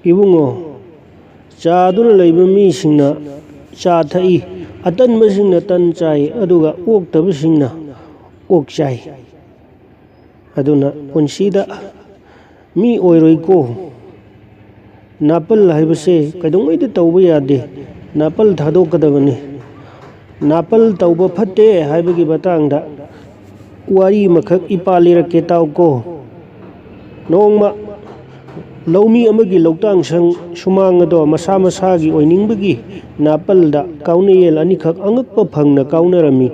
Ibungo chaduna leiba misingna cha thai atanbasingna tan chai aduga oktabasingna ok chai aduna punsida mi oiroi ko napal haibase kaidongaida tauba yade napal thadokadabani napal tauba phatte haibagi batangda wari makhak ipalirake tauko nongma Laumi amagi lautang sang sumang ado masa masagi oiningbagi napalda kaunayel anikak angakpa phangna kaunarami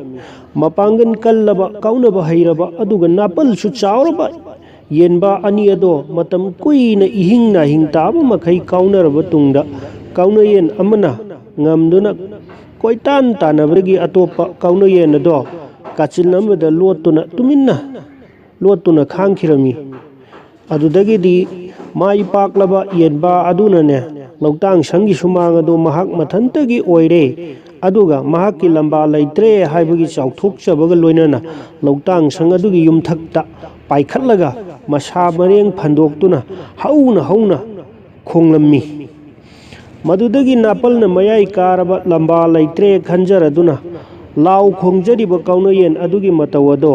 mapangan kallaba kaunaba hairaba aduga napal su chauraba yenba ani ado matam kuina ihingna hingtaba makhai kaunaraba tungda kaunayen amana ngamduna koitan tanabragi atopa kaunayen ado kachilnamada lotuna khangkhirami adudagidi mai paklaba yenba adunane lautang sangi sumang ado mahak mathantagi oire aduga mahakki lamba laitre haibagi chauthokchabaga loinana lautang sang adugi yumthakta paikhatlaga masa mareng phandoktuna hauna khonglammi madudagi napalna mayai karaba lamba laitre khanjaraduna lau khongjariba kaunayen adugi matawado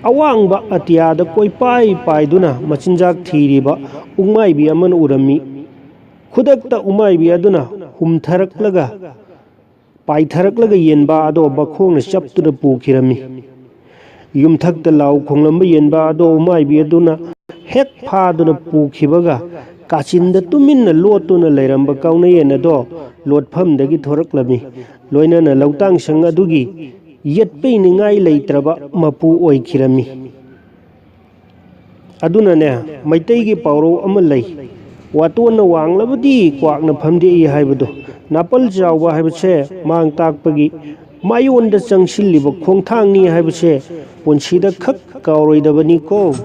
awangba atiyada koipai paiduna machinjak thiriba ungmaibi aman urami khudakta umaibi aduna humtharaklaga paitharaklaga yenba ado bakhongna chaptuna pukhirami yumthakta lau khonglamba yenba ado umaibi aduna hek phaduna pukhibaga kachinda tuminna lotuna leiramba kaunayen ado lotphamdagi thoraklami loinana lautang sang adugi yetpeiningai leitraba mapu oikhirami adunane maitaigi pauro ama lei watona wanglabadi kwakna phamdi haibado napal jawba haibase mang takpagi mayonda changsilliba khongthangni haibase punsida khak kauroidabani ko